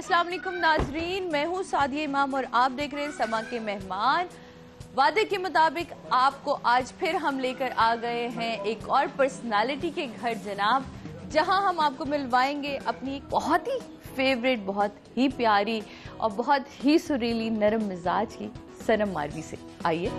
अस्सलाम वालेकुम नाजरीन, मैं हूँ सादिया इमाम और आप देख रहे हैं समा के मेहमान। वादे के मुताबिक आपको आज फिर हम लेकर आ गए हैं एक और पर्सनालिटी के घर जनाब, जहां हम आपको मिलवाएंगे अपनी एक बहुत ही फेवरेट, बहुत ही प्यारी और बहुत ही सुरीली नरम मिजाज की सनम मारवी से। आइए।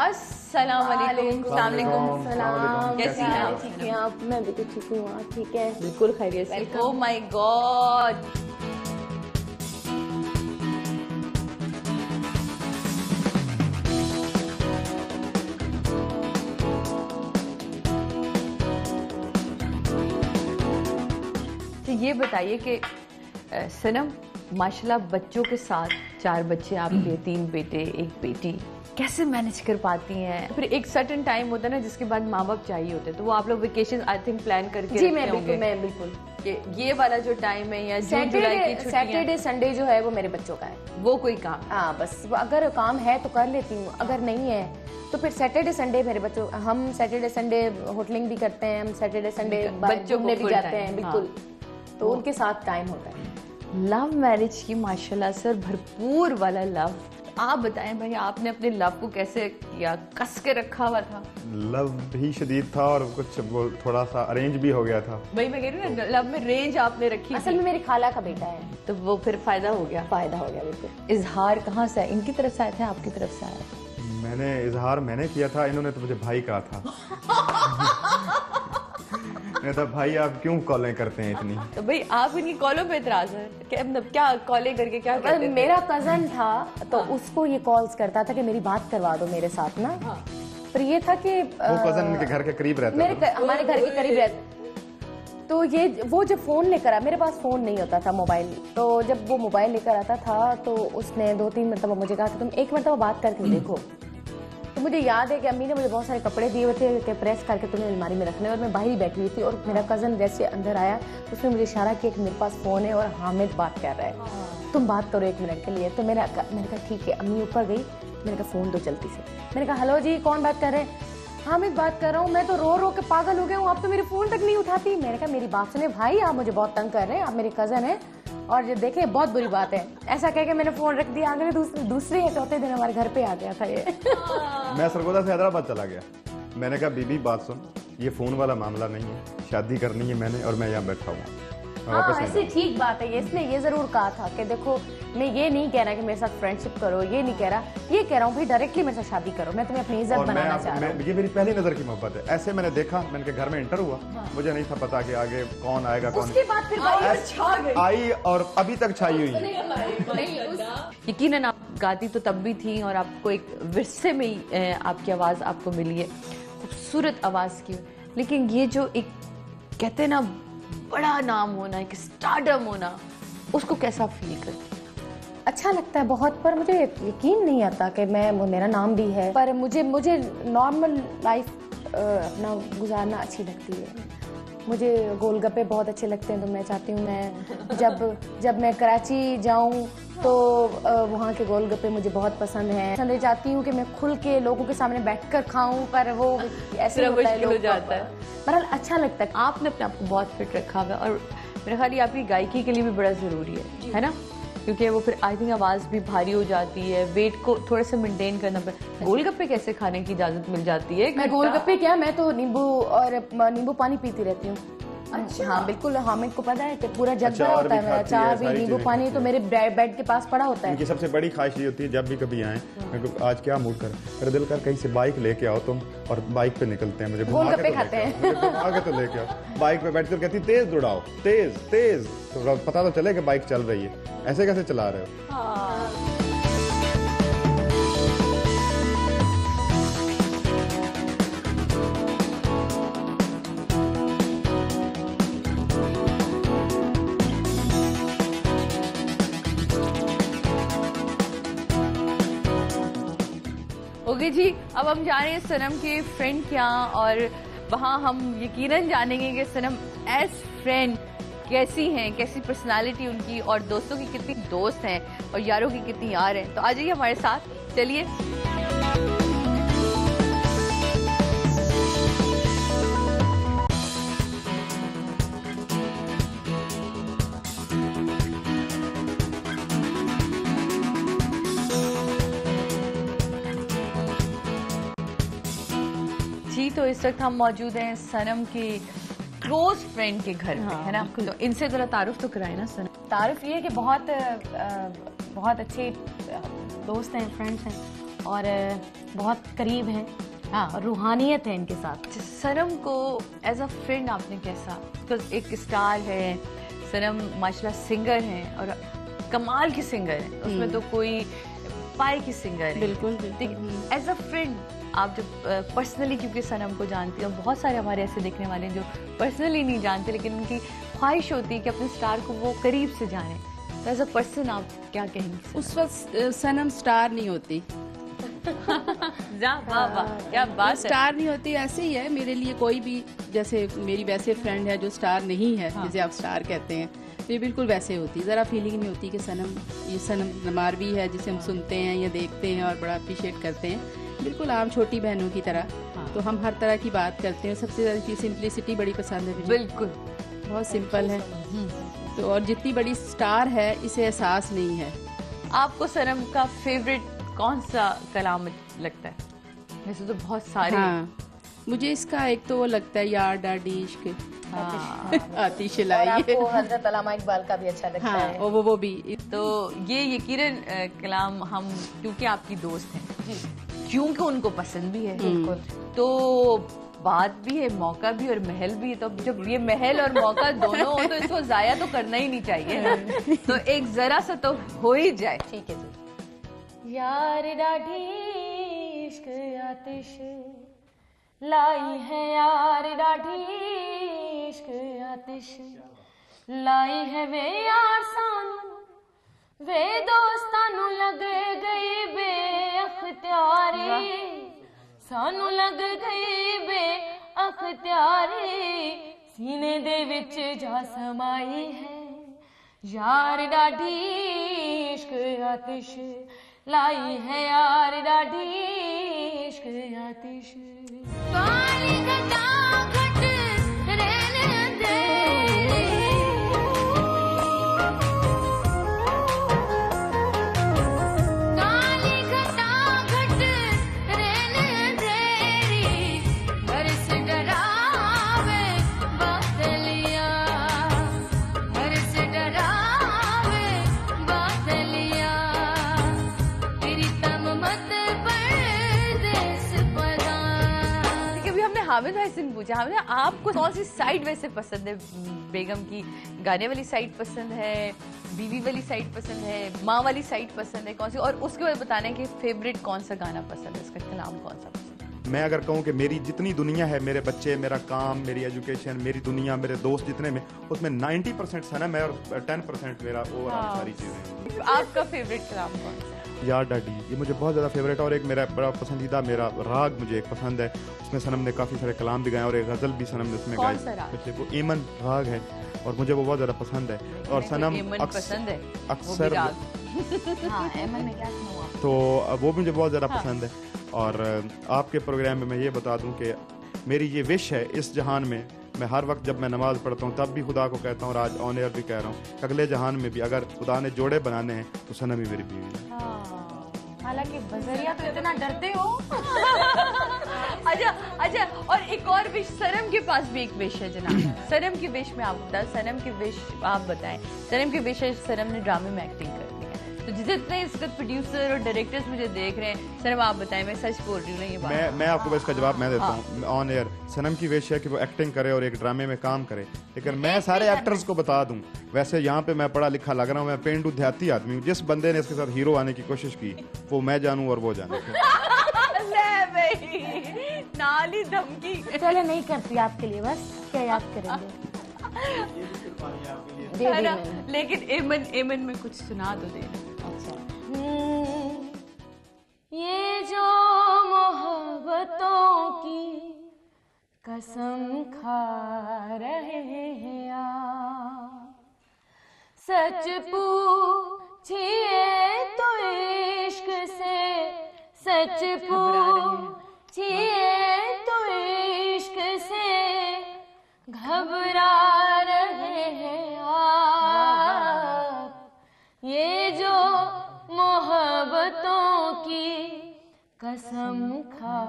अस्सलाम वालेकुम। कैसी हैं आप? ठीक है आप? मैं भी तो ठीक हूँ। आप ठीक है? बिल्कुल खैरियत से। ओह माय गॉड, तो ये बताइए कि सनम माशाल्लाह बच्चों के साथ, 4 बच्चे आपके, 3 बेटे 1 बेटी, कैसे मैनेज कर पाती हैं? फिर एक सर्टेन टाइम होता है ना जिसके बाद माँ बाप चाहिए होते हैं, तो वो आप लोग वेकेशन आई थिंक प्लान करके जी मैं बिल्कुल ये वाला जो टाइम है या जून जुलाई की छुट्टियां, सैटरडे संडे जो है वो मेरे बच्चों का है। वो कोई काम? हाँ बस अगर काम है तो कर लेती हूँ, अगर नहीं है तो फिर सैटरडे संडे मेरे बच्चों, हम सैटरडे संडे होटलिंग भी करते हैं, हम सैटरडे संडे बच्चों घूमने भी जाते हैं। बिल्कुल। तो वो उनके साथ टाइम होता है। लव मैरिज की माशाल्लाह सर भरपूर वाला लव। आप बताएं भाई, आपने अपने लव को कैसे किया? कस के रखा हुआ था? लव भी शदीद था और कुछ वो थोड़ा सा अरेंज भी हो गया था। वही मैं कह रही हूँ ना, लव में रेंज आपने रखी असल में मेरी खाला का बेटा है, तो वो फिर फायदा हो गया। बिल्कुल। इजहार कहाँ से? इनकी तरफ से आए थे, आपकी तरफ से आया? मैंने इजहार किया था, इन्होंने तो मुझे भाई कहा था। मैं था भाई आप क्यों कॉलें करते हैं इतनी? तो भाई आप इनकी कॉलों पे इतराज है मतलब क्या कॉलें करके क्या करते थे? मेरा कजन था तो उसको ये कॉल्स करता था कि मेरी बात करवा दो मेरे साथ ना। पर ये था कि वो कजन इनके घर के करीब रहता था। हमारे घर के करीब रहता, तो ये वो जब फोन लेकर आया, मेरे पास फोन नहीं होता था मोबाइल, तो जब वो मोबाइल लेकर आता था तो उसने 2-3 मरतबा मुझे कहा कि तुम एक मरतबा बात करके देखो। तो मुझे याद है कि अम्मी ने मुझे बहुत सारे कपड़े दिए हुए थे कि प्रेस करके तुम्हें अलमारी में रखने, और मैं बाहर ही बैठी हुई थी और मेरा कज़न जैसे अंदर आया तो उसने मुझे इशारा किया कि मेरे पास फ़ोन है और हामिद बात कर रहा है, तुम बात करो 1 मिनट के लिए। तो मैंने कहा ठीक है। अम्मी ऊपर गई, मैंने कहा फ़ोन दो जल्दी से। मैंने कहा हेलो जी, कौन बात कर रहे हैं? हामिद बात कर रहा हूँ, मैं तो रो रो के पागल हो गया हूँ, आप तो मेरे फ़ोन तक नहीं उठाती। मैंने कहा मेरी बात सुने भाई, आप मुझे बहुत तंग कर रहे हैं, आप मेरे कज़न हैं और ये देखे बहुत बुरी बात है। ऐसा कह के मैंने फोन रख दिया। आगे दूसरे या चौथे दिन हमारे घर पे आ गया था ये। मैं सरगोदा से हैदराबाद चला गया। मैंने कहा बीबी बात सुन, ये फोन वाला मामला नहीं है, शादी करनी है मैंने और मैं यहाँ बैठा हूँ। हाँ ऐसे ठीक बात है। इसने ये जरूर कहा था कि देखो मैं ये नहीं कह रहा कि मेरे साथ फ्रेंडशिप करो, ये नहीं कह रहा, ये कह रहा हूँ भाई डायरेक्टली मेरे साथ शादी करो, मैं तुम्हें अपनी इज्जत बनाना चाह रहा हूँ। ये मेरी पहली नजर की मोहब्बत है। ऐसे मैंने देखा, मैंने के घर में एंटर हुआ, मुझे नहीं था पता कि आगे कौन आएगा कौन। उसके बाद फिर आई और अभी तक छाई हुई है। यकीनन आप गाती तो तब भी थी और आपको एक विरसे में ही आपकी आवाज़ आपको मिली है, खूबसूरत आवाज़ की। लेकिन ये जो एक कहते हैं ना बड़ा नाम होना, एक स्टारडम होना, उसको कैसा फील करती? अच्छा लगता है बहुत, पर मुझे यकीन नहीं आता कि वो मेरा नाम भी है, पर मुझे नॉर्मल लाइफ अपना गुजारना अच्छी लगती है। मुझे गोलगप्पे बहुत अच्छे लगते हैं, तो मैं चाहती हूँ मैं जब मैं कराची जाऊँ तो वहाँ के गोलगप्पे मुझे बहुत पसंद हैं। मैं चाहती हूँ कि मैं खुल के लोगों के सामने बैठकर खाऊं, पर वो ऐसे होता है, हो जाता है। बहरहाल अच्छा लगता है। आपने अपने आप को बहुत फिट रखा हुआ है और मेरे ख्याल आपकी गायकी के लिए भी बड़ा ज़रूरी है ना, क्योंकि वो फिर आई थिंक आवाज़ भी भारी हो जाती है, वेट को थोड़ा सा मेंटेन करना पड़ता। गोलगप्पे कैसे खाने की इजाज़त मिल जाती है? मैं गोलगप्पे क्या, मैं तो नींबू पानी पीती रहती हूँ। अच्छा हाँ बिल्कुल, हामिद को पता है कि पूरा जग भरा अचार होता भी है मेरा, खाती है, अचार भी, सारी नींबू चीजें पानी खाती तो है। मेरे बेड के पास पड़ा होता है। इनकी सबसे बड़ी ख्वाहिश ये होती है जब भी कभी आए, मैं कहूं, आज क्या मूड कर, मेरा दिल कर कहीं से बाइक लेके आओ तुम, और बाइक पे निकलते हैं, मुझे घुमा के गोलगप्पे तो खाते लेके हैं। आओ, मुझे घुमा के तो लेके आओ। बाइक पे बैठकर कहती तेज दौड़ाओ, तेज तेज, तो पता तो चले कि बाइक चल रही है, ऐसे कैसे चला रहे हो। ओके जी, अब हम जा रहे हैं सनम के फ्रेंड के यहाँ, और वहाँ हम यकीनन जानेंगे कि सनम एज फ्रेंड कैसी हैं, कैसी पर्सनालिटी उनकी, और दोस्तों की कितनी दोस्त हैं और यारों की कितनी यार हैं। तो आ जाइए हमारे साथ, चलिए। जी, तो इस वक्त हम मौजूद हैं सनम के क्लोज फ्रेंड के घर पे, है ना? तो इनसे जरा तारुफ तो कराए ना सनम। तारुफ ये है कि बहुत अच्छे दोस्त हैं, फ्रेंड्स हैं, और बहुत करीब हैं। हाँ, और रूहानियत है इनके साथ। सनम को एज अ फ्रेंड आपने कैसा, बिकॉज एक स्टार है सनम, माशाल्लाह सिंगर हैं और कमाल की सिंगर हैं, उसमें तो कोई पाई की सिंगर है। बिल्कुल एज अ फ्रेंड आप जब पर्सनली, क्योंकि सनम को जानती हैं, बहुत सारे हमारे ऐसे देखने वाले हैं जो पर्सनली नहीं जानते, लेकिन उनकी ख्वाहिश होती है कि अपने स्टार को वो करीब से जाने, तो एज अ पर्सन आप क्या कहेंगे? उस वक्त सनम स्टार नहीं होती, वाह वाह, क्या बात है। स्टार नहीं होती, ऐसे ही है मेरे लिए। कोई भी, जैसे मेरी वैसे फ्रेंड है जो स्टार नहीं है, जिसे आप स्टार कहते हैं, तो ये बिल्कुल वैसे होती, ज़रा फीलिंग नहीं होती कि सनम, ये सनम नमारवी है जिसे हम सुनते हैं या देखते हैं और बड़ा अप्रिशिएट करते हैं, बिल्कुल आम छोटी बहनों की तरह। तो हम हर तरह की बात करते हैं। सबसे ज़्यादा सिंपलिसिटी बड़ी पसंद है मुझे, बिल्कुल बहुत सिंपल है। तो और जितनी बड़ी स्टार है इसे एहसास नहीं है। आपको सनम का फेवरेट कौन सा कलाम लगता है? वैसे तो बहुत सारे। हाँ, मुझे इसका एक तो वो लगता है, यार डाडी इश्क आतिश और लाई। आपको हजरत अल्लामा इकबाल का भी अच्छा लगता हाँ, है। वो भी। तो ये यकीनन कलाम हम, क्योंकि आपकी दोस्त हैं, क्योंकि उनको पसंद भी है, बिल्कुल। तो बात भी है, मौका भी और महल भी है, तो जब ये महल और मौका दोनों हो तो इसको जाया तो करना ही नहीं चाहिए, तो एक जरा सा तो हो ही जाए। ठीक है जी। यार डाढ़ी इश्क आतिश लाई है, यार डाढ़ी इश्क आतिश लाई है, वे यार सानू वे दोस्तानू लगे गई बे अख्तियारी, सानू लग गई बे अख्तियारी, सीने दे विच जा समाई है, यार डाढ़ी इश्क आतिश लाई है, यार डाढ़ी इश्क आतिश। काली घटा घट रहने दे, काली घटा घट रहने दे, घर से डरावे बादलिया, घर से डरावे बादलिया, तेरी तम मत परदेस पदा। ठीक है, अभी हमने हामिद भाई से पूछा, हामिद भाई, आपको कौन सी साइड वैसे पसंद है? बेगम की गाने वाली साइड पसंद है, बीवी वाली साइड पसंद है, माँ वाली साइड पसंद है, कौन सी? और उसके बाद बताना है कि फेवरेट कौन सा गाना पसंद है, इसका कलाम कौन सा पसंद है? मैं अगर कहूँ कि मेरी जितनी दुनिया है, मेरे बच्चे, मेरा काम, मेरी एजुकेशन, मेरी दुनिया, मेरे दोस्त जितने में, उसमें 90% सनम है और 10% मेरा ओवरऑल सारी चीजें। आपका फेवरेट कलाम कौन सा है? यार डाडी, ये मुझे बहुत ज़्यादा फेवरेट है, और एक मेरा बड़ा पसंदीदा मेरा राग मुझे एक पसंद है, उसमें सनम ने काफ़ी सारे कलाम भी गाए और एक गज़ल भी सनम ने उसमें कौन गाई। सा राग? जैसे वो ईमन राग है और मुझे वो बहुत ज़्यादा पसंद है। और सनम एमन पसंद है, अक्सर वो भी राग। हाँ, एमन में क्या सुना? तो वो मुझे बहुत ज़्यादा पसंद है। और आपके प्रोग्राम में मैं ये बता दूं कि मेरी ये विश है इस जहान में, मैं हर वक्त जब मैं नमाज़ पढ़ता हूँ तब भी खुदा को कहता हूँ और आज ऑन एयर भी कह रहा हूँ, अगले जहान में भी अगर खुदा ने जोड़े बनाने हैं तो सनम ही मेरी बीवी है। हालांकि बजरिया तो इतना डरते हो। अच्छा अच्छा, और एक और विश, सनम के पास भी एक विश है जनाब। सनम की विश में आपको बता, सनम की विश आप बताएं। सनम की विश है, सनम ने ड्रामे में एक्टिंग करनी है, तो जितने इसके प्रोड्यूसर और डायरेक्टर्स मुझे देख रहे हैं, सनम आप बताएं, मैं सच बोल रही हूँ ना ये बात? मैं आपको इसका जवाब मैं देता हूँ ऑन एयर। सनम की विश है कि वो एक्टिंग करे और एक ड्रामे में काम करे, लेकिन मैं सारे एक्टर्स को बता दूं, वैसे यहाँ पे मैं पढ़ा लिखा लग रहा हूँ, मैं पेंडू देहाती आदमी हूँ। जिस बंदे ने इसके साथ हीरो आने की कोशिश की वो मैं जानूं और वो जाने। नाली धमकी। चलो नहीं करती आपके लिए, बस क्या याद करेंगे। दे दी मैंने। लेकिन एमन में कुछ सुना दो दे। अच्छा। ये जो मोहब्बतों की कसम खा रहे हैं आप, सच पूछिए तो इश्क से, सच पूछिए तो इश्क से घबरा रहे हैं आप। ये जो मोहब्बतों की कसम खा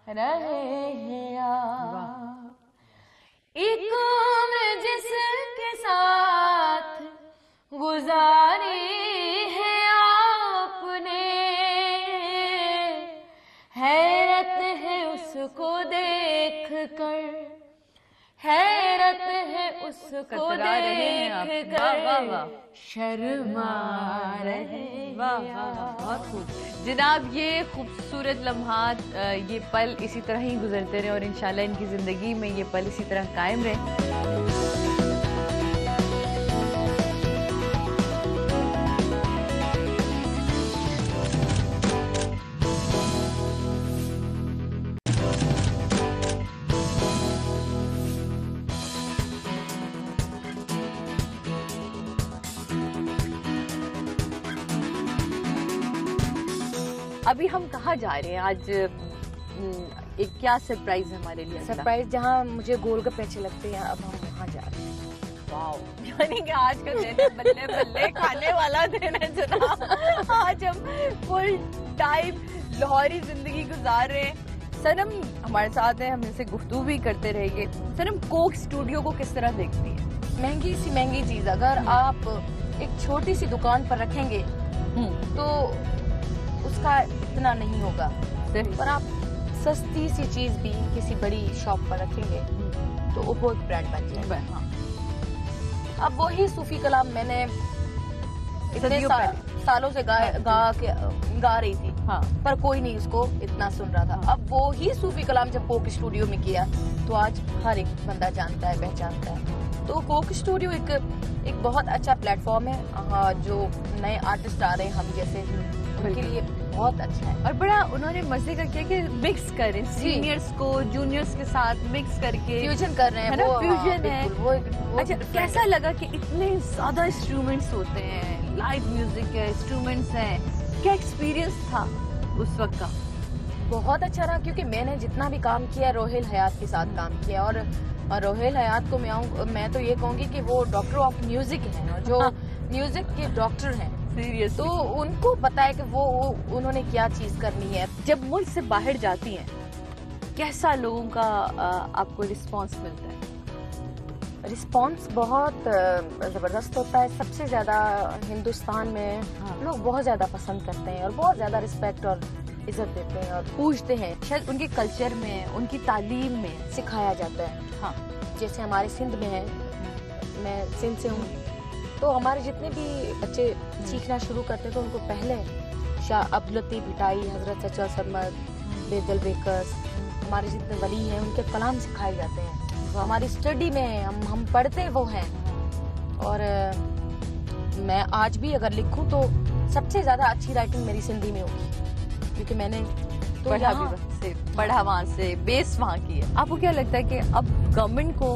रहे हैं आप। एक उम्र जिसके साथ गुजारी है आपने, हैरत है उसको देख कर, हैरत है उसको देख कर, शर्मा रहे। बहुत खूब जनाब, ये खूबसूरत लम्हात, ये पल इसी तरह ही गुजरते रहे और इंशाल्लाह इनकी जिंदगी में ये पल इसी तरह कायम रहे। अभी हम कहाँ जा रहे हैं आज? एक क्या सरप्राइज है हमारे लिए? सरप्राइज जहाँ मुझे गोलगप्पे अच्छे लगते हैं, अब हम वहाँ जा रहे हैं। वाओ, यानी कि आज का दिन है बल्ले बल्ले खाने वाला दिन है जनाब। आज हम फुल टाइम लाहौरी जिंदगी गुजार रहे हैं। सनम हमारे साथ है, हम इनसे गुफ्तगू भी करते रहेंगे। सनम, कोक स्टूडियो को किस तरह देखती है? महंगी सी महंगी चीज अगर आप एक छोटी सी दुकान पर रखेंगे तो उसका इतना नहीं होगा, पर आप सस्ती सी चीज भी किसी बड़ी शॉप पर रखेंगे तो वो बहुत ब्रांड बन जाएगा। हाँ। अब वही सूफी कलाम मैंने इतने सालों से गा रही थी, हाँ, पर कोई नहीं उसको इतना सुन रहा था। अब वो ही सूफी कलाम जब कोक स्टूडियो में किया तो आज हर एक बंदा जानता है, पहचानता है। तो कोक स्टूडियो एक बहुत अच्छा प्लेटफॉर्म है, जो नए आर्टिस्ट आ रहे हैं हम जैसे, उनके लिए बहुत अच्छा है। और बड़ा उन्होंने मजे का किया कि मिक्स करें सीनियर्स को जूनियर्स के साथ मिक्स करके फ्यूजन कर रहे हैं, वो फ्यूजन है। वो अच्छा, कैसा लगा कि इतने ज्यादा इंस्ट्रूमेंट्स होते हैं, लाइव म्यूजिक है, इंस्ट्रूमेंट्स हैं, क्या एक्सपीरियंस था उस वक्त का? बहुत अच्छा रहा, क्योंकि मैंने जितना भी काम किया रोहेल हयात के साथ काम किया, और रोहेल हयात को मैं तो ये कहूँगी कि वो डॉक्टर ऑफ म्यूजिक है, जो म्यूजिक के डॉक्टर हैं। सीरियस, तो उनको पता है कि वो उन्होंने क्या चीज करनी है। जब मुल्क से बाहर जाती हैं कैसा लोगों का आपको रिस्पांस मिलता है? रिस्पांस बहुत जबरदस्त होता है। सबसे ज्यादा हिंदुस्तान में लोग बहुत ज्यादा पसंद करते हैं और बहुत ज्यादा रिस्पेक्ट और इज्जत देते हैं और पूछते हैं। शायद उनके कल्चर में, उनकी तालीम में सिखाया जाता है। हाँ, जैसे हमारे सिंध में है, मैं सिंध से हूँ, तो हमारे जितने भी बच्चे सीखना शुरू करते तो उनको पहले शाह अब्दुल लतीफ भिटाई, हजरत सच्चा सरमद, बेदल बेकस, हमारे जितने वली हैं उनके कलाम सिखाए जाते हैं। तो हमारी स्टडी में हम पढ़ते वो हैं। और मैं आज भी अगर लिखूं तो सबसे ज्यादा अच्छी राइटिंग मेरी सिंधी में होगी, क्योंकि मैंने तो पढ़ा वहाँ से, बेस वहाँ की है। आपको क्या लगता है कि अब गवर्नमेंट को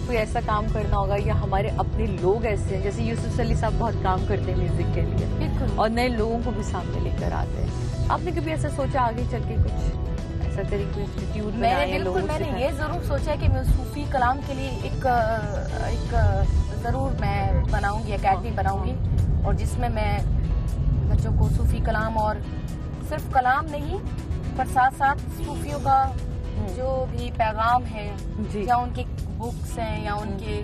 कोई ऐसा काम करना होगा, या हमारे अपने लोग ऐसे हैं, जैसे यूसुफ अली साहब बहुत काम करते हैं म्यूजिक के लिए, बिल्कुल, और नए लोगों को भी सामने लेकर आते हैं। आपने कभी ऐसा सोचा आगे चल के कुछ ऐसा तरीके इंस्टीट्यूट? मैंने ये जरूर सोचा है कि मैं सूफी कलाम के लिए एक जरूर मैं बनाऊंगी, अकेडमी बनाऊंगी, और जिसमें मैं बच्चों को सूफी कलाम, और सिर्फ कलाम नहीं पर साथ साथ सूफियों का जो भी पैगाम है जी। या उनके बुक्स हैं या उनके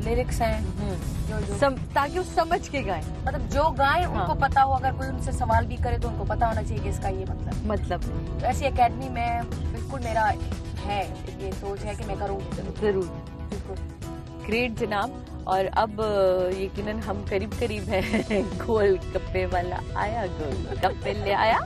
लिरिक्स हैं जो ताकि वो समझ के गाएं। मतलब जो गाएं हाँ। उनको पता हो, अगर कोई उनसे सवाल भी करे तो उनको पता होना चाहिए कि इसका ये मतलब। तो ऐसी एकेडमी में बिल्कुल मेरा है, ये सोच है कि मैं करूँगी जरूर। बिल्कुल। ग्रेट जनाब। और अब यकीनन हम करीब करीब है गोल गप्पे वाला आया, गोल गप्पे ले आया।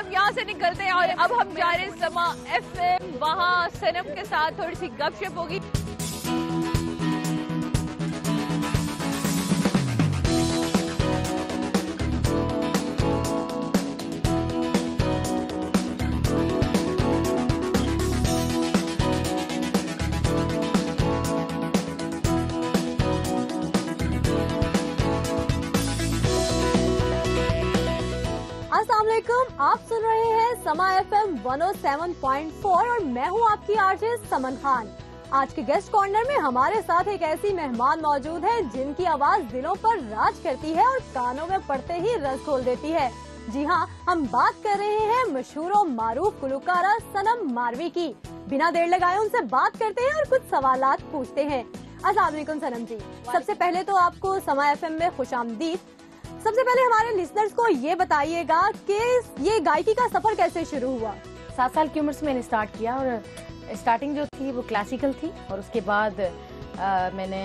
यहाँ से निकलते हैं और अब हम जा रहे हैं समा FM। वहाँ सनम के साथ थोड़ी सी गपशप होगी। अस्सलामुअलैकुम, आप सुन रहे हैं समा FM 107.4 और मैं हूं आपकी आरजे समन खान। आज के गेस्ट कॉर्नर में हमारे साथ एक ऐसी मेहमान मौजूद है जिनकी आवाज दिलों पर राज करती है और कानों में पड़ते ही रस खोल देती है। जी हाँ, हम बात कर रहे हैं मशहूर और मारूफ गुलकारा सनम मारवी की। बिना देर लगाए उनसे बात करते हैं और कुछ सवालात पूछते हैं। अस्सलाम वालेकुम सनम जी, सबसे पहले तो आपको समा FM में खुशामदीद। सबसे पहले हमारे लिसनर्स को ये बताइएगा कि ये गायकी का सफर कैसे शुरू हुआ? 7 साल की उम्र से मैंने स्टार्ट किया और स्टार्टिंग जो थी वो क्लासिकल थी और उसके बाद मैंने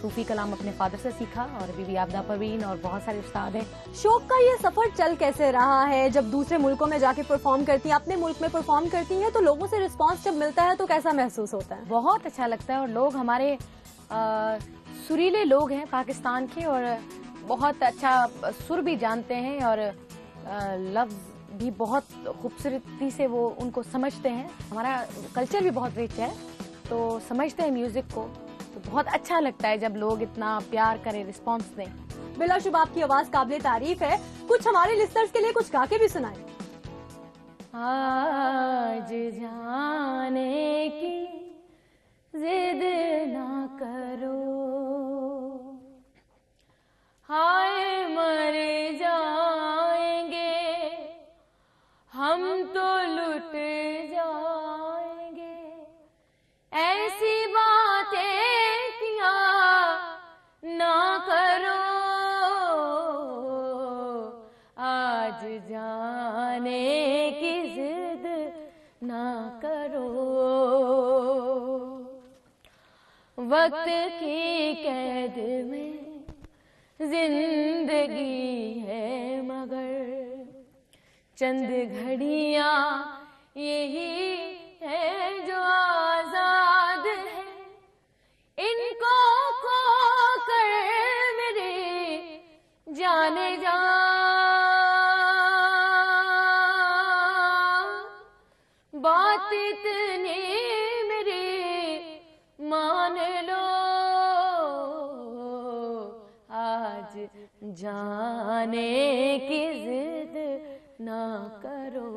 सूफी कलाम अपने फादर से सीखा और बीबी आबदा परवीन और बहुत सारे उस्ताद हैं। शौक का ये सफर चल कैसे रहा है? जब दूसरे मुल्कों में जाके परफॉर्म करती हैं, अपने मुल्क में परफॉर्म करती हैं, तो लोगों से रिस्पांस जब मिलता है तो कैसा महसूस होता है? बहुत अच्छा लगता है और लोग हमारे सुरीले लोग हैं पाकिस्तान के और बहुत अच्छा सुर भी जानते हैं और लफ्ज भी बहुत खूबसूरती से वो उनको समझते हैं। हमारा कल्चर भी बहुत रिच है तो समझते हैं म्यूजिक को, तो बहुत अच्छा लगता है जब लोग इतना प्यार करें, रिस्पांस दें। बिलाशुबा आपकी आवाज काबिले तारीफ है, कुछ हमारे लिसनर्स के लिए कुछ गा के भी सुनाएं। आज जाने की जिद ना करो, हाय मर जाएंगे हम तो लुट जाएंगे, ऐसी बातें किया ना करो, आज जाने की जिद ना करो, वक्त की कैद में जिंदगी है मगर चंद घड़ियां यही है जो आजाद है, इनको खो कर मेरे जाने जा, बात इतनी मेरी मान लो, आज जाने की जिद ना करो।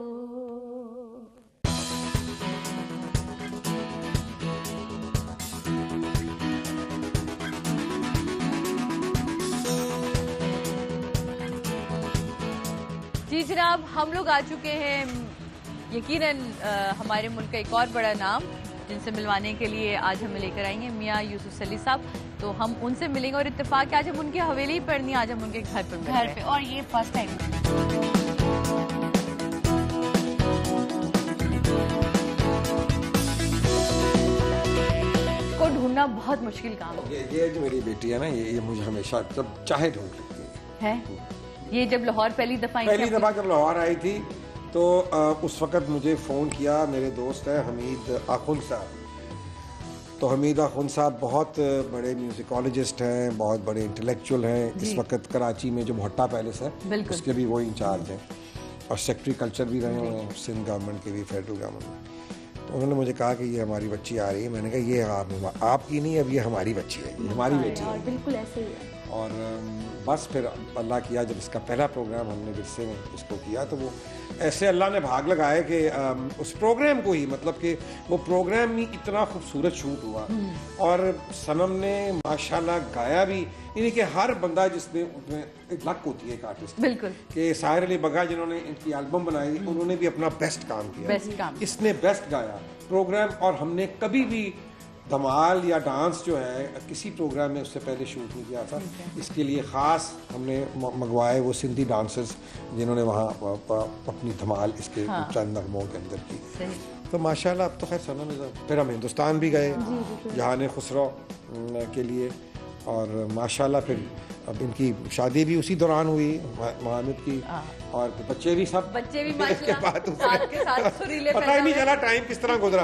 जी जनाब, हम लोग आ चुके हैं यकीनन हमारे मुल्क का एक और बड़ा नाम जिनसे मिलवाने के लिए आज हमें लेकर आएंगे मियाँ यूसुफ सली साहब। तो हम उनसे मिलेंगे और इत्तेफाक आज हम उनकी हवेली पर नहीं, आज हम उनके घर पर मिल रहे हैं। और ये फर्स्ट टाइम को ढूंढ ढूंढना बहुत मुश्किल काम ये जो मेरी बेटी है ना, ये मुझे हमेशा जब चाहे ढूंढ लेती है। ये जब लाहौर पहली दफा जब लाहौर आई थी तो उस वक्त मुझे फ़ोन किया मेरे दोस्त हैं हमीद आखुन साहब। तो हमीद आखुन साहब बहुत बड़े म्यूजिकोलॉजिस्ट हैं, बहुत बड़े इंटेलेक्चुअल हैं। इस वक्त कराची में जो भट्टा पैलेस है उसके भी वो इंचार्ज हैं और सेक्रेटरी कल्चर भी रहे हुए हैं सिंध गवर्नमेंट के भी, फेडरल गवर्नमेंट में। तो उन्होंने मुझे कहा कि ये हमारी बच्ची आ रही है। मैंने कहा ये आपकी नहीं, अब ये हमारी बच्ची है, ये हमारी बेटी है। बिल्कुल ऐसे ही है। और बस फिर अल्लाह किया, जब इसका पहला प्रोग्राम हमने विरसे में इसको किया तो वो ऐसे अल्लाह ने भाग लगाया कि उस प्रोग्राम को ही, मतलब कि वो प्रोग्राम ही इतना खूबसूरत शूट हुआ और सनम ने माशाल्लाह गाया भी। यानी कि हर बंदा जिसने उसमें एक लक होती है एक आर्टिस्ट बिल्कुल कि साहिर अली बग्गा जिन्होंने इनकी एल्बम बनाई उन्होंने भी अपना बेस्ट काम किया, इसने बेस्ट गाया प्रोग्राम। और हमने कभी भी धमाल या डांस जो है किसी प्रोग्राम में उससे पहले शूट नहीं किया था। इसके लिए ख़ास हमने मंगवाए वो सिंधी डांसर्स जिन्होंने वहाँ अपनी धमाल इसके चंद नगमों के अंदर की। तो माशाल्लाह अब तो खैर सनम। फिर हम हिंदुस्तान भी गए जहान खुसरो के लिए और माशाल्लाह फिर अब इनकी शादी भी उसी दौरान हुई मोहम्मद की और बच्चे भी माशाल्लाह के साथ सुरीले पता ही नहीं चला टाइम किस तरह गुजरा।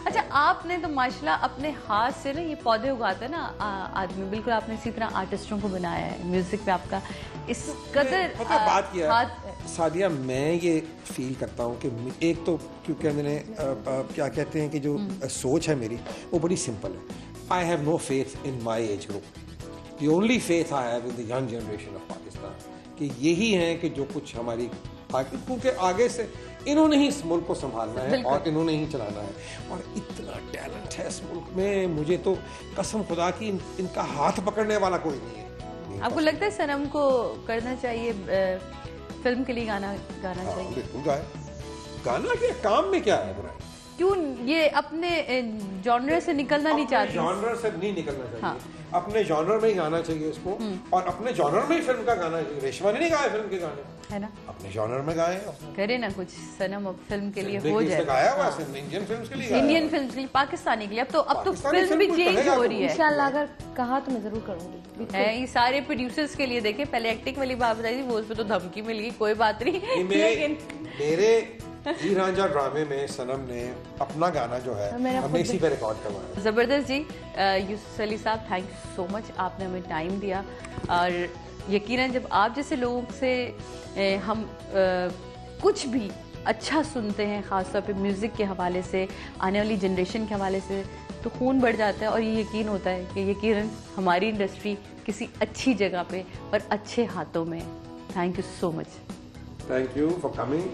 अच्छा, आपने तो माशाल्लाह अपने हाथ से ना ये पौधे उगाते ना आदमी, बिल्कुल आपने इसी तरह आर्टिस्टों को बनाया है। म्यूजिक पे आपका इस कदर बात किया सादिया, मैं ये फील करता हूँ कि एक तो क्योंकि मैंने क्या कहते हैं कि जो सोच है मेरी वो बड़ी सिंपल है। I have no faith in my age group. The only faith I have in the young generation of Pakistan. कि यही है कि जो कुछ हमारी क्योंकि आगे से इन्होंने ही इस मुल्क को संभालना है और इन्होंने ही चलाना है और इतना टैलेंट है इस मुल्क में। मुझे तो कसम खुदा की इनका हाथ पकड़ने वाला कोई नहीं है। आपको लगता है सनम को करना चाहिए फिल्म के लिए गाना चाहिए? बिल्कुल गाए, गाना क्या काम में क्या है बुराई? क्यों ये अपने जॉनर से निकलना नहीं चाहते? जॉनर से नहीं निकलना चाहिए, अपने जॉनर में ही गाना चाहिए इसको और अपने जॉनर में ही फिल्म का गाना चाहिए। रेशमा ने नहीं गाया फिल्म के गाने, है ना, अपने जॉनर में गाए। करे ना कुछ सनम अब फिल्म के लिए हो जाए। गाया हुआ इंडियन फिल्म्स के लिए, इंडियन फिल्म्स के लिए, पाकिस्तानी के लिए। अब तो फिल्म भी चेंज हो रही है इंशाल्लाह। अगर कहा तो मैं जरूर करूंगी। है ये सारे प्रोड्यूसर्स के लिए। देखे पहले एक्टिंग वाली बात बताई थी, वो उस पर तो धमकी मिल गई, कोई बात नहीं। लेकिन मेरे हीर रांझा ड्रामे में सनम ने अपना गाना जो है हमने इसी पे रिकॉर्ड करवाया। जबरदस्त जी। यूसुफ अली साहब, थैंक यू सो मच, आपने हमें टाइम दिया। और यकीनन जब आप जैसे लोगों से हम कुछ भी अच्छा सुनते हैं, ख़ासतौर पे म्यूज़िक के हवाले से, आने वाली जनरेशन के हवाले से, तो खून बढ़ जाता है और ये यकीन होता है कि यकीनन हमारी इंडस्ट्री किसी अच्छी जगह पे और अच्छे हाथों में। Thank you so much. Thank you for coming.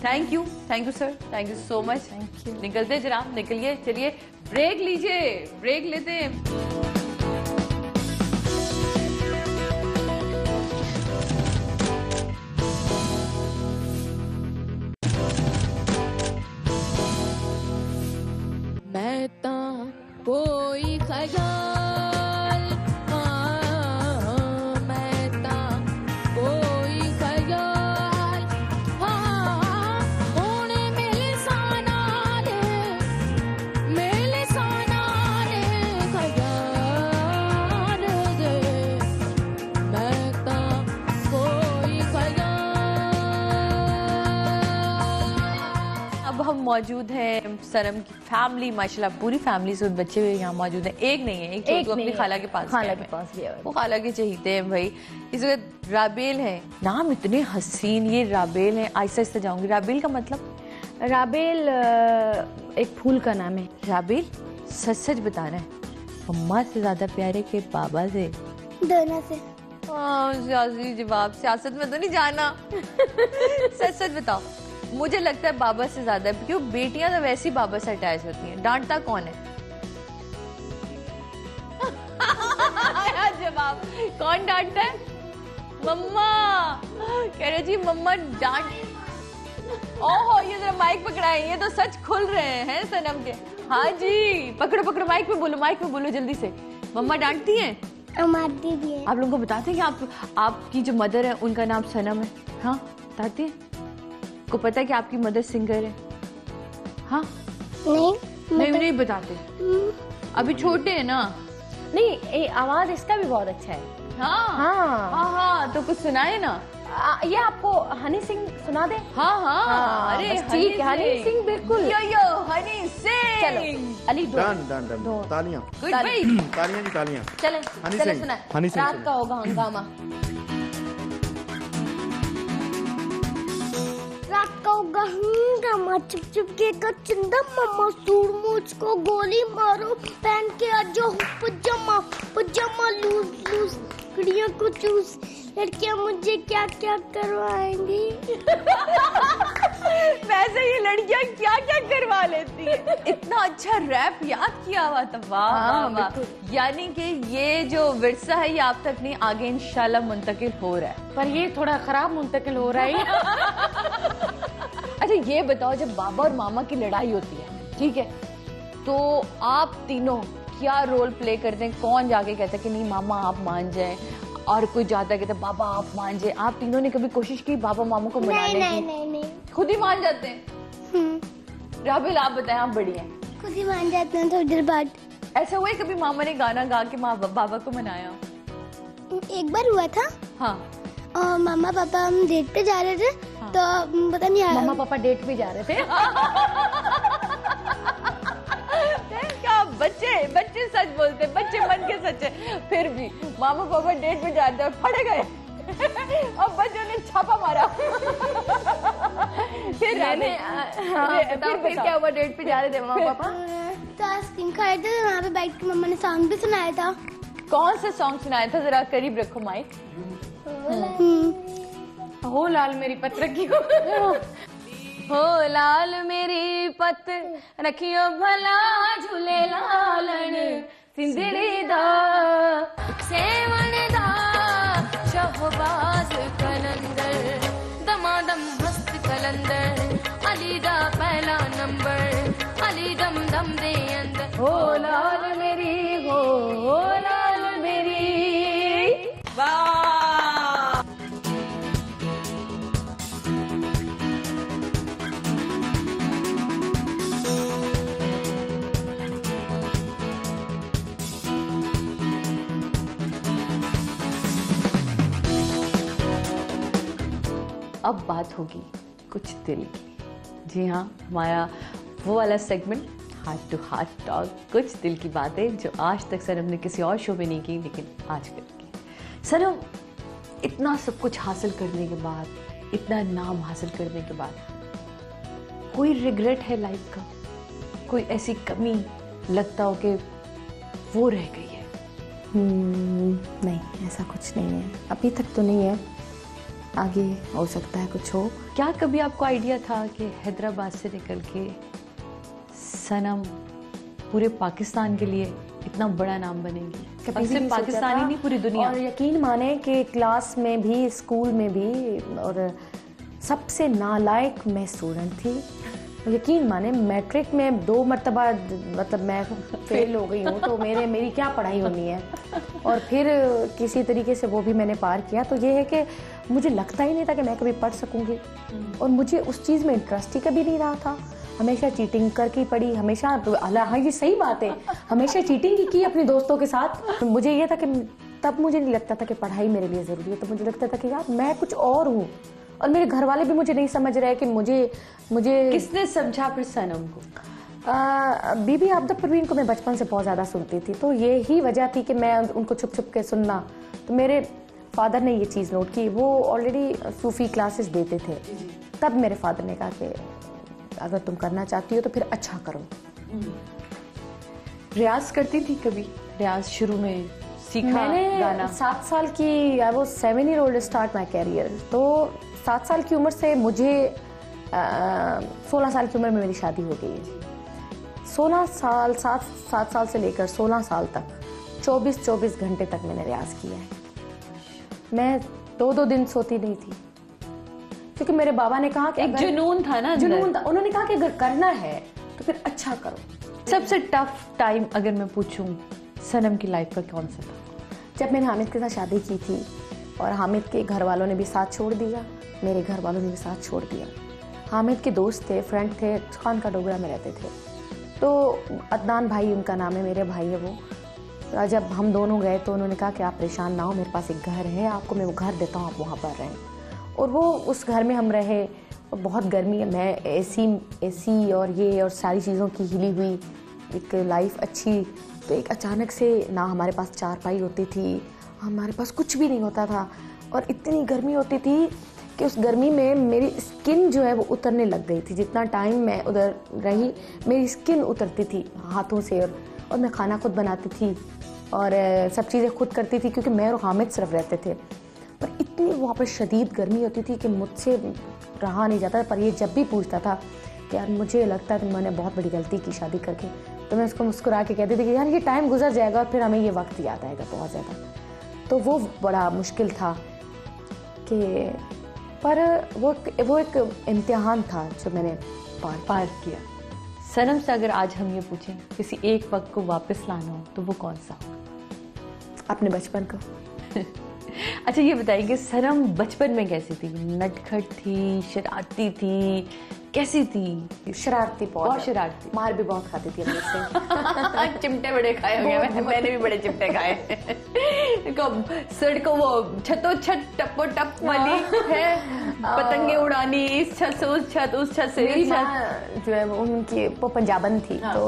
Thank you sir, thank you so much. Thank you. निकलते जनाब, निकलिए, चलिए ब्रेक लीजिए, ब्रेक लेते हैं। मैं ता कोई ख्याल, मैं ता कोई ख्याल, होने मिल साना रे ख्याल दे, मैं ता कोई ख्याल। अब हम मौजूद हैं सनम की फैमिली, माशाल्लाह पूरी फैमिली से बच्चे हुए यहाँ मौजूद हैं। एक नहीं है, एक तो अपनी खाला के पास गया है। वो खाला के चहीते हैं भाई। इस वक्त राबेल है, नाम इतने हसीन, ये राबेल है। आहिस्ता आहिस्ता जाऊंगी। राबेल का मतलब? राबेल एक फूल का नाम है। राबेल सच सच बता रहे हैं, अम्मा से ज्यादा प्यारे के बाबा से? दोनों से। सियासी जवाब, सियासत में तो नहीं जाना। सच सच बताओ। मुझे लगता है बाबा से ज्यादा, क्यों बेटियां तो वैसे ही बाबा से अटैच होती हैं। डांटता कौन है? जवाब, कौन डांटता है? मम्मा। कह रहे जी मम्मा डांट। ओहो, ये जरा माइक पकड़ाए, ये तो सच खुल रहे हैं सनम के। हाँ जी, पकड़ो पकड़ो, माइक में बोलो, माइक में बोलो जल्दी से। मम्मा डांटती हैं? मारती भी है। आप लोगों को बताते हैं कि आपकी जो मदर है उनका नाम सनम है? हाँ बताती है। को पता है कि आपकी मदर सिंगर है? हाँ नहीं बताते। अभी छोटे हैं ना। नहीं, आवाज इसका भी बहुत अच्छा है। हाँ हाँ हाँ, तो कुछ सुनाए ना। ये आपको हनी सिंह सुना दे? हाँ, अरे ठीक है, हनी सिंह बिल्कुल। यो हनी सिंह। चलो अली दो तालियां गुड भाई। तालियां जी तालियां। चले हनी चले सिंह, सुना। हनी सिंह रात सुना। का होगा हंगामा। रात का होगा हंगामा, चुप चुप के का चंदा मामा, सूर मुझको गोली मारो, पहन के आ जाओ पजामा, पजामा लूज लूज, कुड़ियों को चूस, लड़कियां मुझे क्या क्या करवाएंगी। वैसे ये लड़कियां क्या क्या करवा लेती है। इतना अच्छा रैप याद किया हुआ था। वाह वाह। यानी कि ये जो विरसा है ये आप तक नहीं, आगे इंशाल्लाह मुंतकिल हो रहा है। पर ये थोड़ा खराब मुंतकिल हो रहा है। अच्छा ये बताओ, जब बाबा और मामा की लड़ाई होती है, ठीक है, तो आप तीनों क्या रोल प्ले करते हैं? कौन जाके कहता है कि नहीं मामा आप मान जाएं, और कोई जाता है कहता है बाबा आप मान जाए? आप तीनों ने कभी कोशिश की बाबा मामा को मनाने की? नहीं खुद ही मान जाते हैं? राबिल आप बताएं, आप बड़ी हैं। खुद ही मान जाते हैं थोड़ी देर बाद। ऐसा हुआ है कभी मामा ने गाना गा के बाबा को मनाया? एक बार हुआ था, हाँ। और मामा पापा हम डेट पे जा रहे थे, तो पता नहीं मामा पापा डेट पे जा रहे थे। क्या बच्चे सच बोलते, बच्चे मन के सच्चे। फिर भी मामा पापा डेट पे जाते और फट गए और बच्चों ने छापा मारा। फिर फिर क्या हुआ? डेट पे जा रहे थे मामा पापा, तो आइसक्रीम खा रहे थे, वहाँ पे बैठ के मम्मा ने सॉन्ग भी सुनाया था। कौन सा सॉन्ग सुनाया था? जरा करीब रखो माइक। हो लाल मेरी पत रखियो, हो लाल मेरी पत रखियो भला, झूले लालन सिंदड़ी दा सेवन दा, शहबाज कलंदर दमादम मस्त कलंदर, अली दा पहला नंबर, अली दम दम दे अंदर, हो लाल मेरी, हो लाल मेरी। वाह। अब बात होगी कुछ दिल की। जी हाँ, हमारा वो वाला segment heart to heart talk, कुछ दिल की बातें जो आज तक सनम ने किसी और शो में नहीं की, लेकिन आज करेंगे। सनम, इतना सब कुछ हासिल करने के बाद, इतना नाम हासिल करने के बाद, कोई रिग्रेट है लाइफ का? कोई ऐसी कमी लगता हो कि वो रह गई है? नहीं, ऐसा कुछ नहीं है, अभी तक तो नहीं है, आगे हो सकता है कुछ हो। क्या कभी आपको आइडिया था कि हैदराबाद से निकल के सनम पूरे पाकिस्तान के लिए इतना बड़ा नाम बनेगी? कभी सिर्फ पाकिस्तान ही नहीं, पूरी दुनिया। और यकीन माने कि क्लास में भी, स्कूल में भी, और सबसे नालायक मैं स्टूडेंट थी। यकीन माने मैट्रिक में 2 मरतबा मतलब मैं फेल हो गई हूँ, तो मेरी क्या पढ़ाई होनी है। और फिर किसी तरीके से वो भी मैंने पार किया। तो ये है कि मुझे लगता ही नहीं था कि मैं कभी पढ़ सकूंगी, और मुझे उस चीज़ में इंटरेस्ट ही कभी नहीं रहा था। हमेशा चीटिंग करके पढ़ी, हमेशा। हाँ, ये सही बात है, हमेशा चीटिंग ही की अपने दोस्तों के साथ। तो मुझे ये था कि तब मुझे नहीं लगता था कि पढ़ाई मेरे लिए ज़रूरी है, तो मुझे लगता था कि यार मैं कुछ और हूँ। और मेरे घर वाले भी मुझे नहीं समझ रहे कि मुझे किसने समझा फिर सनम को? बीबी आबदा परवीन को मैं बचपन से बहुत ज़्यादा सुनती थी, तो ये ही वजह थी कि मैं उनको छुप छुप के सुनना। तो मेरे फादर ने ये चीज़ नोट की, वो ऑलरेडी सूफ़ी क्लासेस देते थे। तब मेरे फादर ने कहा कि अगर तुम करना चाहती हो तो फिर अच्छा करो। रियाज करती थी कभी? रियाज शुरू में सीखा मैंने गाना? 7 साल की, I was 7 year old start my career. तो 7 साल की उम्र से मुझे 16 साल की उम्र में मेरी शादी हो गई है। 16 साल, 7 साल से लेकर 16 साल तक 24 घंटे तक मैंने रियाज किया है। मैं 2 दिन सोती नहीं थी, क्योंकि मेरे बाबा ने कहा कि एक जुनून था ना, जुनून था। उन्होंने कहा कि अगर करना है तो फिर अच्छा करो। सबसे टफ टाइम अगर मैं पूछूं सनम की लाइफ का कौन सा था? जब मैंने हामिद के साथ शादी की थी, और हामिद के घर वालों ने भी साथ छोड़ दिया, मेरे घर वालों ने भी साथ छोड़ दिया। हामिद के दोस्त थे, फ्रेंड थे, खान का डोगरा में रहते थे। तो अदनान भाई उनका नाम है, मेरे भाई है वो। जब हम दोनों गए तो उन्होंने कहा कि आप परेशान ना हो, मेरे पास एक घर है, आपको मैं वो घर देता हूँ, आप वहाँ पर रहें। और वो उस घर में हम रहे। और बहुत गर्मी है, मैं एसी और ये और सारी चीज़ों की हिली हुई एक लाइफ अच्छी। तो एक अचानक से ना हमारे पास चारपाई होती थी, हमारे पास कुछ भी नहीं होता था, और इतनी गर्मी होती थी कि उस गर्मी में मेरी स्किन जो है वो उतरने लग गई थी। जितना टाइम मैं उधर रही मेरी स्किन उतरती थी हाथों से। और मैं खाना खुद बनाती थी और सब चीज़ें खुद करती थी, क्योंकि मैं और हामिद सिर्फ रहते थे। पर इतनी वहाँ पर शदीद गर्मी होती थी कि मुझसे रहा नहीं जाता। पर ये जब भी पूछता था कि यार मुझे लगता है कि मैंने बहुत बड़ी गलती की शादी करके, तो मैं उसको मुस्कुरा के कहती थी कि यार ये टाइम गुजर जाएगा और फिर हमें ये वक्त याद आएगा बहुत ज़्यादा। तो वो बड़ा मुश्किल था कि, पर वो एक इम्तिहान था जो मैंने पार किया। सनम से अगर आज हम ये पूछें किसी एक वक्त को वापस लाना हो तो वो कौन सा हो? अपने बचपन को। अच्छा ये बताइए सनम बचपन में कैसी थी? नटखट थी, शरारती थी, कैसी थी? शरारती, बहुत शरारती, मार भी बहुत खाती थी अपने से। चिमटे बड़े खाए होंगे, मैंने भी बड़े चिमटे खाए। सड़कों वो छतों छत टप्पो टप वाली है, पतंगे उड़ानी इस छत से उस छत, उस छत से इस छत। जो है उनकी वो पंजाबन थी। हाँ। तो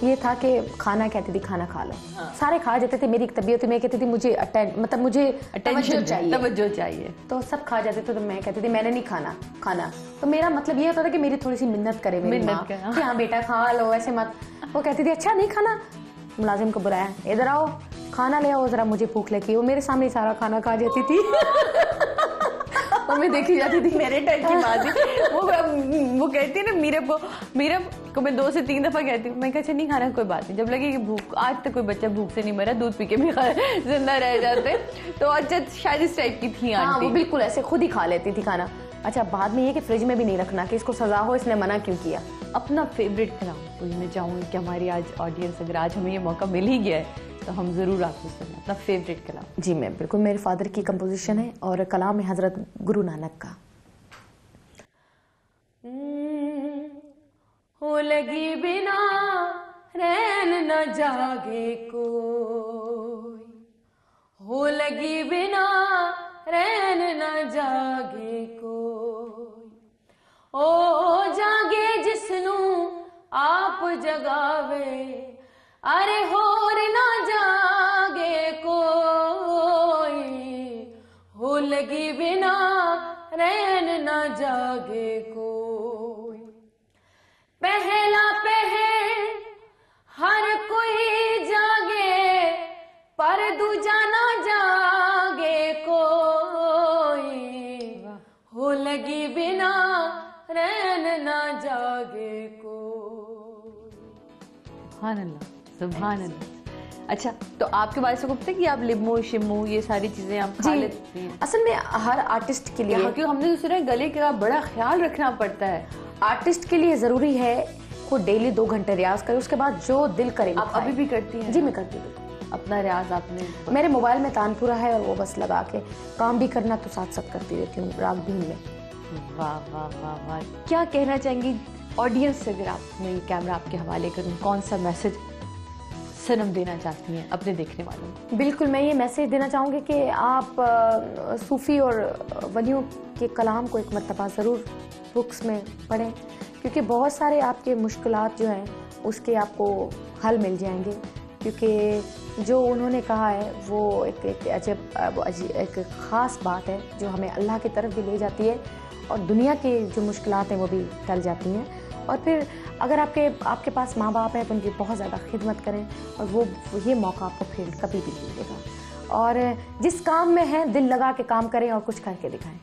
ये था कि खाना कहती थी खाना खा लो। हाँ। सारे खा जाते थे, मेरी एक तबीयत में कहती थी मुझे मुझे तवज्जो चाहिए, तो सब खा जाते थे। तो मैं कहती थी मैंने नहीं खाना। तो मेरा मतलब ये होता था कि मेरी थोड़ी सी मिन्नत करे मेरी माँ कि हाँ बेटा खा लो, ऐसे मत। वो कहती थी अच्छा नहीं खाना। मुलाजिम को बुलाया, इधर आओ खाना ले आओ जरा, मुझे भूख लगी। वो मेरे सामने सारा खाना खा जाती थी। और मैं देखी जाती थी मेरे टाइप की बात ही। वो कहती है ना मीरब को मैं 2 से 3 दफा कहती हूँ, मैं कहती नहीं खाना कोई बात नहीं, जब लगे कि भूख, आज तक कोई बच्चा भूख से नहीं मरा, दूध पी के भी जिंदा रह जाते। तो अच्छा शायद इस टाइप की थी आंटी। हाँ, वो बिल्कुल ऐसे खुद ही खा लेती थी खाना। अच्छा बाद में ये कि फ्रिज में भी नहीं रखना कि इसको सजा हो, इसने मना क्यों किया। अपना फेवरेट कलाम कोई, मैं चाहूँगी कि हमारी आज ऑडियंस, अगर आज हमें ये मौका मिल ही गया है तो हम जरूर आपको सुने अपना फेवरेट कलाम। जी मैं बिल्कुल, मेरे फादर की कंपोजिशन है और कलाम है हजरत गुरु नानक का। हो लगी बिना रैन न जागे कोई, हो लगी बिना रैन न जागे कोई, ओ जागे जिसनू आप जगावे, अरे होर ना जागे कोई, हो लगी बिना रैन ना जागे कोई। पहला पहर हर कोई जागे, पर दूजा ना जागे कोई, हो लगी बिना रैन ना जागे कोई। सुभान अल्लाह, सुभान अल्लाह। अच्छा तो आपके बारे से पता है कि आप लिमो शिमो ये सारी चीजें आप खा लेती हैं? असल में हर आर्टिस्ट के लिए, क्योंकि हमने सुना है गले का बड़ा ख्याल रखना पड़ता है। आर्टिस्ट के लिए जरूरी है वो डेली 2 घंटे रियाज करे, उसके बाद जो दिल करे। आप अभी भी करती हैं? जी मैं करती हूँ। अपना रियाज आपने? मेरे मोबाइल में तानपुरा है और वो बस लगा के काम भी करना तो साथ साथ करती रहती हूँ राग भी में। वाह वाह वाह वाह, क्या कहना चाहेंगी ऑडियंस से? अगर आप, मैं कैमरा आपके हवाले करूँ, कौन सा मैसेज सनम देना चाहती हैं अपने देखने वालों को? बिल्कुल, मैं ये मैसेज देना चाहूँगी कि आप सूफ़ी और वलियों के कलाम को एक मर्तबा ज़रूर बुक्स में पढ़ें, क्योंकि बहुत सारे आपके मुश्किलात जो हैं उसके आपको हल मिल जाएंगे। क्योंकि जो उन्होंने कहा है वो एक ख़ास बात है जो हमें अल्लाह की तरफ भी ले जाती है, और दुनिया की जो मुश्किलात हैं वो भी टल जाती हैं। और फिर अगर आपके पास माँ बाप है तो उनकी बहुत ज़्यादा खिदमत करें, और वो ये मौका आपको फिर कभी भी नहीं मिलेगा। और जिस काम में है दिल लगा के काम करें और कुछ करके दिखाएं।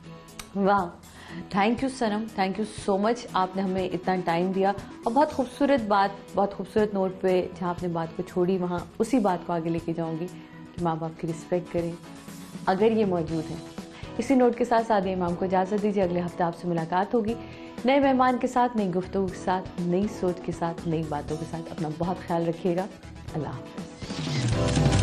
वाह, thank you Sanam, thank you so much, आपने हमें इतना टाइम दिया। और बहुत खूबसूरत बात, बहुत खूबसूरत नोट पे जहाँ आपने बात को छोड़ी वहाँ उसी बात को आगे लेके जाऊँगी कि माँ बाप की रिस्पेक्ट करें अगर ये मौजूद है। इसी नोट के साथ सादिया इमाम को इजाज़त दीजिए। अगले हफ्ते आपसे मुलाकात होगी नए मेहमान के साथ, नई गुफ्तगू के साथ, नई सोच के साथ, नई बातों के साथ। अपना बहुत ख्याल रखिएगा। अल्लाह हाफ़िज़।